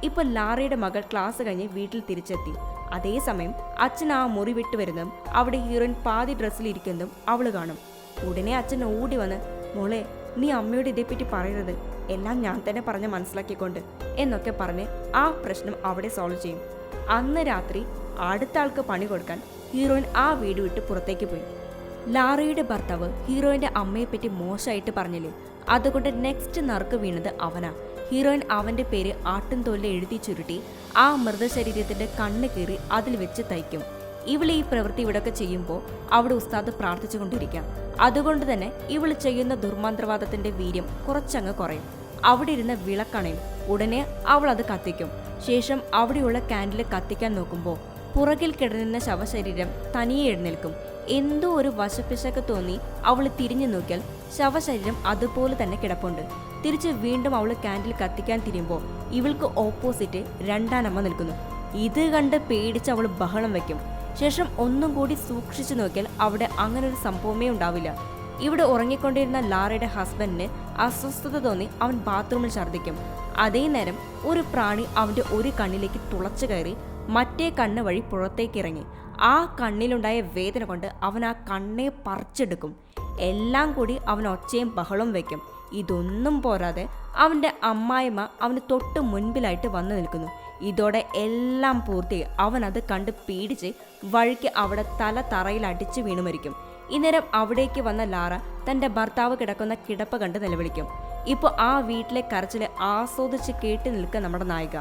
ഇപ്പൊ ലാറയുടെ മകൾ ക്ലാസ് കഴിഞ്ഞ് വീട്ടിൽ തിരിച്ചെത്തി. അതേസമയം അച്ഛൻ ആ മുറി വിട്ടു വരുന്നതും അവിടെ ഹീറോയിൻ പാതി ഡ്രസ്സിലിരിക്കുന്നതും അവള് കാണും. ഉടനെ അച്ഛൻ ഓടി വന്ന്, മോളെ നീ അമ്മയോട് ഇതേപ്പറ്റി പറയരുത്, എല്ലാം ഞാൻ തന്നെ പറഞ്ഞ് മനസ്സിലാക്കിക്കൊണ്ട് എന്നൊക്കെ പറഞ്ഞ് ആ പ്രശ്നം അവിടെ സോൾവ് ചെയ്യും. അന്ന് രാത്രി അടുത്ത ആൾക്ക് പണി കൊടുക്കാൻ ഹീറോയിൻ ആ വീട് വിട്ട് പുറത്തേക്ക് പോയി. ലാറയുടെ ഭർത്താവ് ഹീറോയിന്റെ അമ്മയെപ്പറ്റി മോശമായിട്ട് പറഞ്ഞില്ലേ, അതുകൊണ്ട് നെക്സ്റ്റ് നറുക്ക് വീണത് അവനാ. ഹീറോയിൻ അവന്റെ പേര് ആട്ടിൻതോലിൽ എഴുതി ചുരുട്ടി ആ മൃതശരീരത്തിന്റെ കണ്ണ് കീറി അതിൽ വെച്ച് തയ്ക്കും. ഇവൾ ഈ പ്രവൃത്തി ഇവിടൊക്കെ ചെയ്യുമ്പോൾ അവിടെ ഉസ്താദ് പ്രാർത്ഥിച്ചുകൊണ്ടിരിക്കാം. അതുകൊണ്ട് തന്നെ ഇവൾ ചെയ്യുന്ന ദുർമന്ത്രവാദത്തിന്റെ വീര്യം കുറച്ചങ്ങ് കുറയും. അവിടെ ഇരുന്ന വിളക്കണയും. ഉടനെ അവൾ അത് കത്തിക്കും. ശേഷം അവിടെയുള്ള കാൻഡിൽ കത്തിക്കാൻ നോക്കുമ്പോൾ പുറകിൽ കിടന്നിരുന്ന ശവശരീരം തനിയെ എഴുന്നേൽക്കും. എന്തോ ഒരു വശപ്പിശക്ക് തോന്നി അവൾ തിരിഞ്ഞു നോക്കിയാൽ ശവശരീരം അതുപോലെ തന്നെ കിടപ്പുണ്ട്. തിരിച്ച് വീണ്ടും അവൾ കാൻഡിൽ കത്തിക്കാൻ തിരിയുമ്പോൾ ഇവൾക്ക് ഓപ്പോസിറ്റ് രണ്ടാനമ്മ നിൽക്കുന്നു. ഇത് കണ്ട് പേടിച്ച് അവൾ ബഹളം വയ്ക്കും. ശേഷം ഒന്നും കൂടി സൂക്ഷിച്ചു നോക്കിയാൽ അവിടെ അങ്ങനെ ഒരു സംഭവമേ ഉണ്ടാവില്ല. ഇവിടെ ഉറങ്ങിക്കൊണ്ടിരുന്ന ലാറയുടെ ഹസ്ബൻഡിന് അസ്വസ്ഥത തോന്നി അവൻ ബാത്റൂമിൽ ഛർദ്ദിക്കും. അതേ നേരം ഒരു പ്രാണി അവന്റെ ഒരു കണ്ണിലേക്ക് തുളച്ചു കയറി മറ്റേ കണ്ണ് വഴി പുറത്തേക്ക് ഇറങ്ങി. ആ കണ്ണിലുണ്ടായ വേദന കൊണ്ട് അവൻ ആ കണ്ണെ പറിച്ചെടുക്കും. എല്ലാം കൂടി അവൻ ഒച്ചയും ബഹളവും വയ്ക്കും. ഇതൊന്നും പോരാതെ അവന്റെ അമ്മായിമ്മ അവന് തൊട്ട് മുൻപിലായിട്ട് വന്നു നിൽക്കുന്നു. ഇതോടെ എല്ലാം പൂർത്തിയായി. അവൻ അത് കണ്ട് പേടിച്ച് വഴിക്ക് അവിടെ തല തറയിൽ അടിച്ചു വീണു മരിക്കും. ഇന്നേരം അവിടേക്ക് വന്ന ലാറ തന്റെ ഭർത്താവ് കിടക്കുന്ന കിടപ്പ് കണ്ട് നിലവിളിക്കും. ഇപ്പോൾ ആ വീട്ടിലെ കരച്ചില് ആസ്വദിച്ച് കേട്ട് നിൽക്കുക നമ്മുടെ നായിക.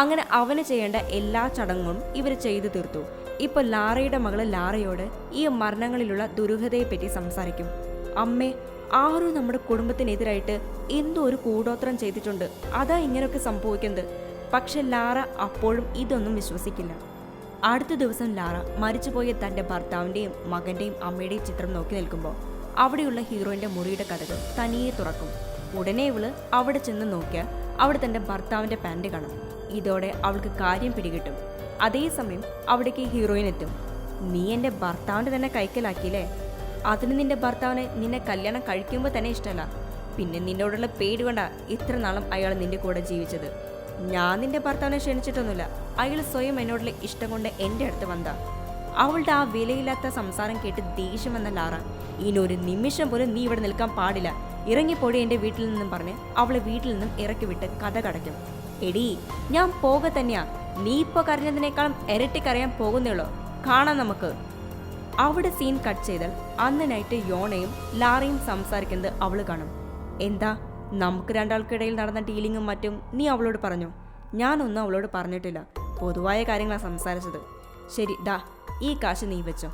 അങ്ങനെ അവന് ചെയ്യേണ്ട എല്ലാ ചടങ്ങുകളും ഇവർ ചെയ്തു തീർത്തു. ഇപ്പൊ ലാറയുടെ മകള് ലാറയോട് ഈ മരണങ്ങളിലുള്ള ദുരൂഹതയെപ്പറ്റി സംസാരിക്കും. അമ്മേ, ആരും നമ്മുടെ കുടുംബത്തിനെതിരായിട്ട് എന്തോ ഒരു കൂടോത്രം ചെയ്തിട്ടുണ്ട്, അതാ ഇങ്ങനെയൊക്കെ സംഭവിക്കുന്നത്. പക്ഷെ ലാറ അപ്പോഴും ഇതൊന്നും വിശ്വസിക്കില്ല. അടുത്ത ദിവസം ലാറ മരിച്ചുപോയ തന്റെ ഭർത്താവിന്റെയും മകന്റെയും അമ്മയുടെയും ചിത്രം നോക്കി നിൽക്കുമ്പോൾ അവിടെയുള്ള ഹീറോയിന്റെ മുറിയുടെ കഥകൾ തനിയെ തുറക്കും. ഉടനെ ഇവള് അവിടെ ചെന്ന് നോക്കിയാൽ അവിടെ തന്റെ ഭർത്താവിന്റെ പാൻറ് കാണും. ഇതോടെ അവൾക്ക് കാര്യം പിടികിട്ടും. അതേസമയം അവിടേക്ക് ഹീറോയിൻ എത്തും. നീ എൻ്റെ ഭർത്താവിൻ്റെ തന്നെ കൈക്കലാക്കിയില്ലേ? അതിന് നിന്റെ ഭർത്താവിനെ നിന്നെ കല്യാണം കഴിക്കുമ്പോൾ തന്നെ ഇഷ്ടമല്ല. പിന്നെ നിന്നോടുള്ള പേടി കൊണ്ടാ ഇത്ര നാളും അയാൾ നിന്റെ കൂടെ ജീവിച്ചത്. ഞാൻ നിന്റെ ഭർത്താവിനെ ക്ഷണിച്ചിട്ടൊന്നുമില്ല, അയാൾ സ്വയം എന്നോടുള്ള ഇഷ്ടം കൊണ്ട് എൻ്റെ അടുത്ത് വന്നതാ. അവളുടെ ആ വിലയില്ലാത്ത സംസാരം കേട്ട് ദേഷ്യം വന്ന ലാറ, ഇനി ഒരു നിമിഷം പോലും നീ ഇവിടെ നിൽക്കാൻ പാടില്ല, ഇറങ്ങിപ്പോടി എൻ്റെ വീട്ടിൽ നിന്നും പറഞ്ഞ് അവളെ വീട്ടിൽ നിന്നും ഇറക്കി വിട്ട് കഥ കടയ്ക്കും. എടീ, ഞാൻ പോക തന്നെയാ, നീ ഇപ്പോൾ കരഞ്ഞതിനേക്കാളും ഇരട്ടിക്കറിയാൻ പോകുന്നേയുള്ളൂ, കാണാം നമുക്ക്. അവിടെ സീൻ കട്ട് ചെയ്താൽ അന്ന് നൈറ്റ് യോണയും ലാറയും സംസാരിക്കുന്നത് അവള് കാണും. എന്താ, നമുക്ക് രണ്ടാൾക്കിടയിൽ നടന്ന ഡീലിങ്ങും മറ്റും നീ അവളോട് പറഞ്ഞു? ഞാനൊന്നും അവളോട് പറഞ്ഞിട്ടില്ല, പൊതുവായ കാര്യങ്ങളാണ് സംസാരിച്ചത്. ശരി, ദാ ഈ കാശ് നീ വെച്ചോ.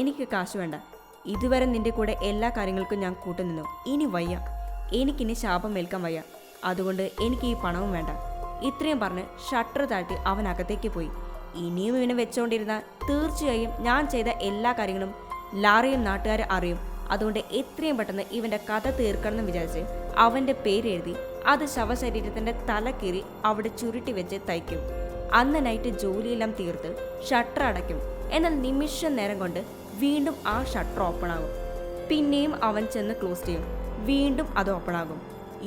എനിക്ക് കാശ് വേണ്ട, ഇതുവരെ നിന്റെ കൂടെ എല്ലാ കാര്യങ്ങൾക്കും ഞാൻ കൂട്ടുനിന്നു. ഇനി വയ്യ, എനിക്കിനി ശാപം ഏൽക്കാൻ വയ്യ, അതുകൊണ്ട് എനിക്ക് ഈ പണവും വേണ്ട. ഇത്രയും പറഞ്ഞ് ഷട്ടർ താഴ്ത്തി അവൻ അകത്തേക്ക് പോയി. ഇനിയും ഇവനെ വെച്ചുകൊണ്ടിരുന്ന തീർച്ചയായും ഞാൻ ചെയ്ത എല്ലാ കാര്യങ്ങളും ലാറയും നാട്ടുകാരെ അറിയും. അതുകൊണ്ട് എത്രയും പെട്ടെന്ന് ഇവന്റെ കഥ തീർക്കണമെന്ന് വിചാരിച്ച് അവന്റെ പേരെഴുതി അത് ശവശരീരത്തിന്റെ തല കീറി അവിടെ ചുരുട്ടി വെച്ച് തയ്ക്കും. അന്ന് നൈറ്റ് ജോലിയെല്ലാം തീർത്ത് ഷട്ടർ അടയ്ക്കും. എന്നാൽ നിമിഷ നേരം കൊണ്ട് വീണ്ടും ആ ഷട്ടർ ഓപ്പൺ ആകും. പിന്നെയും അവൻ ചെന്ന് ക്ലോസ് ചെയ്യും. വീണ്ടും അത് ഓപ്പൺ ആകും.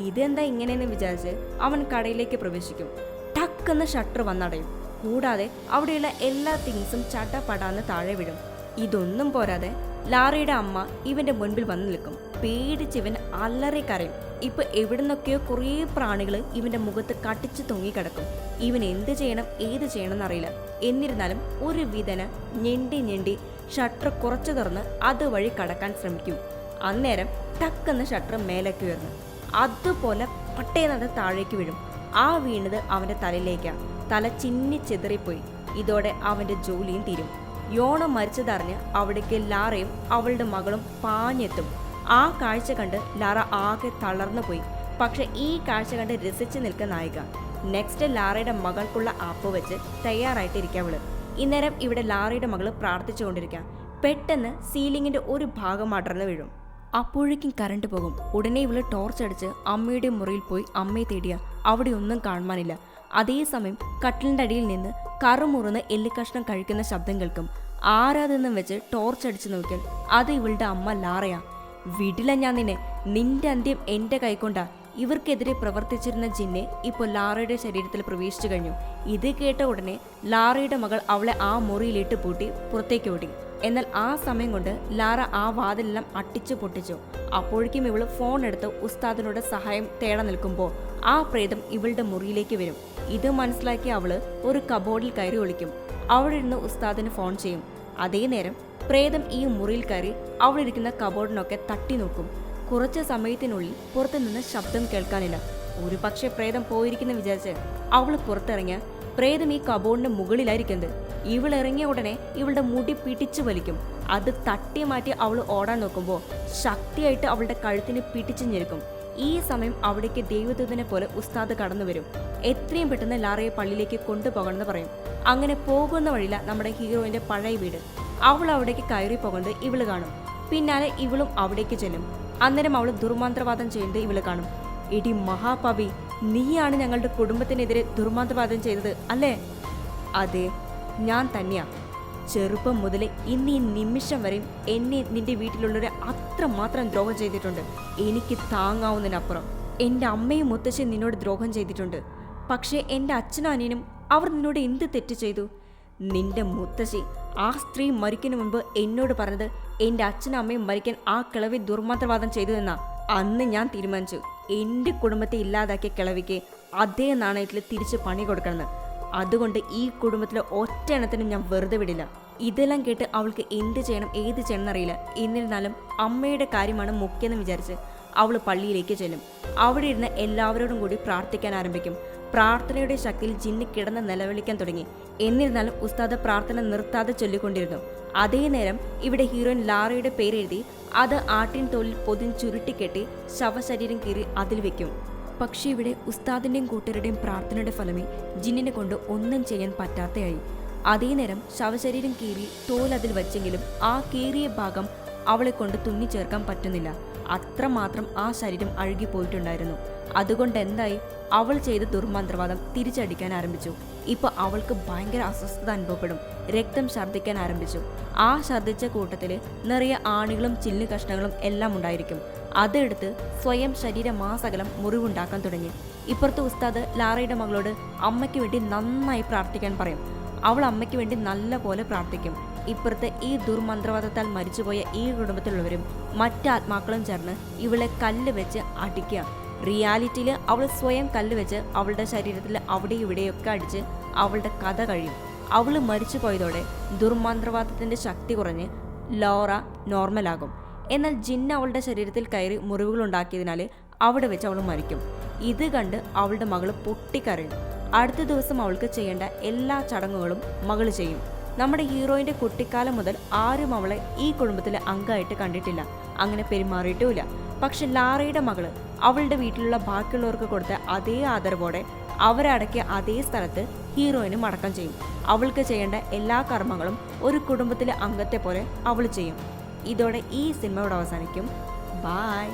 ഇതെന്താ ഇങ്ങനെയെന്ന് വിചാരിച്ച് അവൻ കടയിലേക്ക് പ്രവേശിക്കും. ടക്കെന്ന് ഷട്ടർ വന്നടയും. കൂടാതെ അവിടെയുള്ള എല്ലാ തിങ്സും ചട്ടപ്പടാന്ന് താഴെ വീഴും. ഇതൊന്നും പോരാതെ ലാറയുടെ അമ്മ ഇവന്റെ മുൻപിൽ വന്നു നിൽക്കും. പേടിച്ചിവൻ അലറി കരയും. ഇപ്പൊ എവിടുന്നൊക്കെയോ കുറേ പ്രാണികൾ ഇവന്റെ മുഖത്ത് കടിച്ചു തൂങ്ങിക്കിടക്കും. ഇവൻ എന്ത് ചെയ്യണം ഏത് ചെയ്യണം എന്നറിയില്ല. എന്നിരുന്നാലും ഒരു വിധന ഞെണ്ടി ഷട്ടർ കുറച്ചു തുറന്ന് അതുവഴി കടക്കാൻ ശ്രമിക്കും. അന്നേരം ടക്കെന്ന് ഷട്ടർ മേലേക്ക് ഉയർന്നു. അതുപോലെ പട്ടേന്നത് താഴേക്ക് വീഴും. ആ വീണത് അവന്റെ തലയിലേക്കാണ്. തല ചിന്നി ചെതറിപ്പോയി. ഇതോടെ അവന്റെ ജോലിയും തീരും. യോണ മരിച്ചതറിഞ്ഞ് അവിടേക്ക് ലാറയും അവളുടെ മകളും പാഞ്ഞെത്തും. ആ കാഴ്ച കണ്ട് ലാറ ആകെ തളർന്നു പോയി. പക്ഷെ ഈ കാഴ്ച കണ്ട് രസിച്ച് നിൽക്കുന്ന നായിക നെക്സ്റ്റ് ലാറയുടെ മകൾക്കുള്ള ആപ്പ് വെച്ച് തയ്യാറായിട്ടിരിക്കവള്. ഇന്നേരം ഇവിടെ ലാറയുടെ മകള് പ്രാർത്ഥിച്ചുകൊണ്ടിരിക്കാം. പെട്ടെന്ന് സീലിങ്ങിന്റെ ഒരു ഭാഗം അടർന്നു വീഴും. അപ്പോഴേക്കും കറണ്ട് പോകും. ഉടനെ ഇവള് ടോർച്ച് അടിച്ച് അമ്മയുടെ മുറിയിൽ പോയി അമ്മയെ തേടിയ അവിടെ ഒന്നും കാണുവാനില്ല. അതേസമയം കട്ടിലിൻ്റെ അടിയിൽ നിന്ന് കറുമുറുന്ന് എല്ലിക്കഷ്ണം കഴിക്കുന്ന ശബ്ദം കേൾക്കും. ആരാതെന്നും വെച്ച് ടോർച്ച് അടിച്ചു നോക്കിയാൽ അത് ഇവളുടെ അമ്മ ലാറയാ. വിടില്ല ഞാൻ നിന്നെ, നിന്റെ അന്ത്യം എൻ്റെ കൈക്കൊണ്ടാ. ഇവർക്കെതിരെ പ്രവർത്തിച്ചിരുന്ന ജിന്ന് ഇപ്പോൾ ലാറയുടെ ശരീരത്തിൽ പ്രവേശിച്ചു കഴിഞ്ഞു. ഇത് കേട്ട ഉടനെ ലാറയുടെ മകൾ അവളെ ആ മുറിയിലിട്ട് പൂട്ടി പുറത്തേക്ക് ഓടി. എന്നാൽ ആ സമയം കൊണ്ട് ലാറ ആ വാതിലെല്ലാം അട്ടിച്ചു പൊട്ടിച്ചു. അപ്പോഴേക്കും ഇവള് ഫോൺ എടുത്ത് ഉസ്താദിനോട് സഹായം തേടാൻ നിൽക്കുമ്പോൾ ആ പ്രേതം ഇവളുടെ മുറിയിലേക്ക് വരും. ഇത് മനസ്സിലാക്കി അവള് ഒരു കബോർഡിൽ കയറി ഒളിക്കും. അവിടെ ഇരുന്ന് ഉസ്താദിന് ഫോൺ ചെയ്യും. അതേ നേരം പ്രേതം ഈ മുറിയിൽ കയറി അവളിരിക്കുന്ന കബോർഡിനൊക്കെ തട്ടി നോക്കും. കുറച്ച് സമയത്തിനുള്ളിൽ പുറത്തു നിന്ന് ശബ്ദം കേൾക്കാനില്ല. ഒരു പക്ഷേ പ്രേതം പോയിരിക്കുന്ന വിചാരിച്ച് അവൾ പുറത്തിറങ്ങിയ പ്രേതം ഈ കബോർഡിന്റെ മുകളിലായിരിക്കുന്നത്. ഇവൾ ഇറങ്ങിയ ഉടനെ ഇവളുടെ മുടി പിടിച്ചു വലിക്കും. അത് തട്ടി മാറ്റി അവൾ ഓടാൻ നോക്കുമ്പോൾ ശക്തിയായിട്ട് അവളുടെ കഴുത്തിന് പിടിച്ചു ഞെരുക്കും. ഈ സമയം അവിടേക്ക് ദൈവദൂതനെ പോലെ ഉസ്താദ് കടന്നു വരും. എത്രയും പെട്ടെന്ന് ലാറയെ പള്ളിയിലേക്ക് കൊണ്ടുപോകണമെന്ന് പറയും. അങ്ങനെ പോകുന്ന വഴിയില നമ്മുടെ ഹീറോയിന്റെ പഴയ വീട്. അവൾ അവിടേക്ക് കയറി പോകുന്നത് ഇവള് കാണും. പിന്നാലെ ഇവളും അവിടേക്ക് ചെല്ലും. അന്നേരം അവൾ ദുർമന്ത്രവാദം ചെയ്യുന്നത് ഇവള് കാണും. എടി മഹാപാപി, നീയാണ് ഞങ്ങളുടെ കുടുംബത്തിനെതിരെ ദുർമന്ത്രവാദം ചെയ്തത് അല്ലേ? അതെ, ഞാൻ തന്നെയാ. ചെറുപ്പം മുതലേ ഇന്ന് ഈ നിമിഷം വരെയും എന്നെ നിന്റെ വീട്ടിലുള്ളവരെ അത്രമാത്രം ദ്രോഹം ചെയ്തിട്ടുണ്ട്. എനിക്ക് താങ്ങാവുന്നതിനപ്പുറം. എൻ്റെ അമ്മയും മുത്തശ്ശിയും നിന്നോട് ദ്രോഹം ചെയ്തിട്ടുണ്ട്. പക്ഷേ എൻ്റെ അച്ഛനും അനിയനും അവർ നിന്നോട് എന്ത് തെറ്റ് ചെയ്തു? നിന്റെ മുത്തശ്ശി ആ സ്ത്രീ മരിക്കുന്നതിന് മുമ്പ് എന്നോട് പറഞ്ഞത് എൻ്റെ അച്ഛനും അമ്മയും മരിക്കാൻ ആ കിളവി ദുർമന്ത്രവാദം ചെയ്തു എന്നാ. അന്ന് ഞാൻ തീരുമാനിച്ചു എൻ്റെ കുടുംബത്തെ ഇല്ലാതാക്കിയ കിളവിക്ക് അതേ നാണയത്തിൽ തിരിച്ച് പണി കൊടുക്കണമെന്ന്. അതുകൊണ്ട് ഈ കുടുംബത്തിലെ ഒറ്റ എണ്ണത്തിനും ഞാൻ വെറുതെ വിടില്ല. ഇതെല്ലാം കേട്ട് അവൾക്ക് എന്ത് ചെയ്യണം ഏത് ചെയ്യണം എന്നറിയില്ല. എന്നിരുന്നാലും അമ്മയുടെ കാര്യമാണ് മുഖ്യമെന്ന് വിചാരിച്ച് അവൾ പള്ളിയിലേക്ക് ചെല്ലും. അവിടെ ഇരുന്ന് എല്ലാവരോടും കൂടി പ്രാർത്ഥിക്കാൻ ആരംഭിക്കും. പ്രാർത്ഥനയുടെ ശക്തിയിൽ ജിന്ന് കിടന്ന് നിലവിളിക്കാൻ തുടങ്ങി. എന്നിരുന്നാലും ഉസ്താദ് പ്രാർത്ഥന നിർത്താതെ ചൊല്ലിക്കൊണ്ടിരുന്നു. അതേ നേരം ഇവിടെ ഹീറോയിൻ ലാറയുടെ പേരെഴുതി അത് ആട്ടിൻ തോലിൽ പൊതിഞ്ഞ് ചുരുട്ടിക്കെട്ടി ശവശരീരം കീറി അതിൽ വെക്കും. പക്ഷെ ഇവിടെ ഉസ്താദിന്റെയും കൂട്ടരുടെയും പ്രാർത്ഥനയുടെ ഫലമേ ജിന്നിനെ കൊണ്ട് ഒന്നും ചെയ്യാൻ പറ്റാത്തയായി. അതേ നേരം ശവശരീരം കീറി തോൽ അതിൽ വച്ചെങ്കിലും ആ കീറിയ ഭാഗം അവളെ കൊണ്ട് തുന്നി ചേർക്കാൻ പറ്റുന്നില്ല. അത്രമാത്രം ആ ശരീരം അഴുകിപ്പോയിട്ടുണ്ടായിരുന്നു. അതുകൊണ്ട് എന്തായി, അവൾ ചെയ്ത ദുർമന്ത്രവാദം തിരിച്ചടിക്കാൻ ആരംഭിച്ചു. ഇപ്പൊ അവൾക്ക് ഭയങ്കര അസ്വസ്ഥത അനുഭവപ്പെടും. രക്തം ഛർദ്ദിക്കാൻ ആരംഭിച്ചു. ആ ഛർദ്ദിച്ച കൂട്ടത്തില് നിറയെ ആണികളും ചില്ല് കഷ്ണങ്ങളും എല്ലാം ഉണ്ടായിരിക്കും. അതെടുത്ത് സ്വയം ശരീരമാസകലം മുറിവുണ്ടാക്കാൻ തുടങ്ങി. ഇപ്പുറത്തെ ഉസ്താദ് ലാറയുടെ മകളോട് അമ്മയ്ക്ക് വേണ്ടി നന്നായി പ്രാർത്ഥിക്കാൻ പറയും. അവൾ അമ്മയ്ക്ക് വേണ്ടി നല്ല പോലെ പ്രാർത്ഥിക്കും. ഇപ്പുറത്ത് ഈ ദുർമന്ത്രവാദത്താൽ മരിച്ചുപോയ ഈ കുടുംബത്തിലുള്ളവരും മറ്റാത്മാക്കളും ചേർന്ന് ഇവളെ കല്ല് വെച്ച് അടിക്കുക. റിയാലിറ്റിയിൽ അവൾ സ്വയം കല്ല് വെച്ച് അവളുടെ ശരീരത്തിൽ അവിടെ ഇവിടെയൊക്കെ അടിച്ച് അവളുടെ കഥ കഴിയും. അവൾ മരിച്ചു പോയതോടെ ദുർമന്ത്രവാദത്തിന്റെ ശക്തി കുറഞ്ഞ് ലോറ നോർമലാകും. എന്നാൽ ജിന്ന് അവളുടെ ശരീരത്തിൽ കയറി മുറിവുകൾ ഉണ്ടാക്കിയതിനാൽ അവിടെ വെച്ച് അവൾ മരിക്കും. ഇത് കണ്ട് അവളുടെ മകള് പൊട്ടിക്കരയും. അടുത്ത ദിവസം അവൾക്ക് ചെയ്യേണ്ട എല്ലാ ചടങ്ങുകളും മകള് ചെയ്യും. നമ്മുടെ ഹീറോയിന്റെ കുട്ടിക്കാലം മുതൽ ആരും അവളെ ഈ കുടുംബത്തിലെ അംഗമായിട്ട് കണ്ടിട്ടില്ല, അങ്ങനെ പെരുമാറിയിട്ടുമില്ല. പക്ഷെ ലാറയുടെ മകള് അവളുടെ വീട്ടിലുള്ള ബാക്കിയുള്ളവർക്ക് കൊടുത്ത അതേ ആദരവോടെ അവരെ അടക്കിയ അതേ സ്ഥലത്ത് ഹീറോയിനും അടക്കം ചെയ്യും. അവൾക്ക് ചെയ്യേണ്ട എല്ലാ കർമ്മങ്ങളും ഒരു കുടുംബത്തിലെ അംഗത്തെ പോലെ അവൾ ചെയ്യും. ഇതോടെ ഈ സിനിമയോട് അവസാനിക്കും. ബായ്.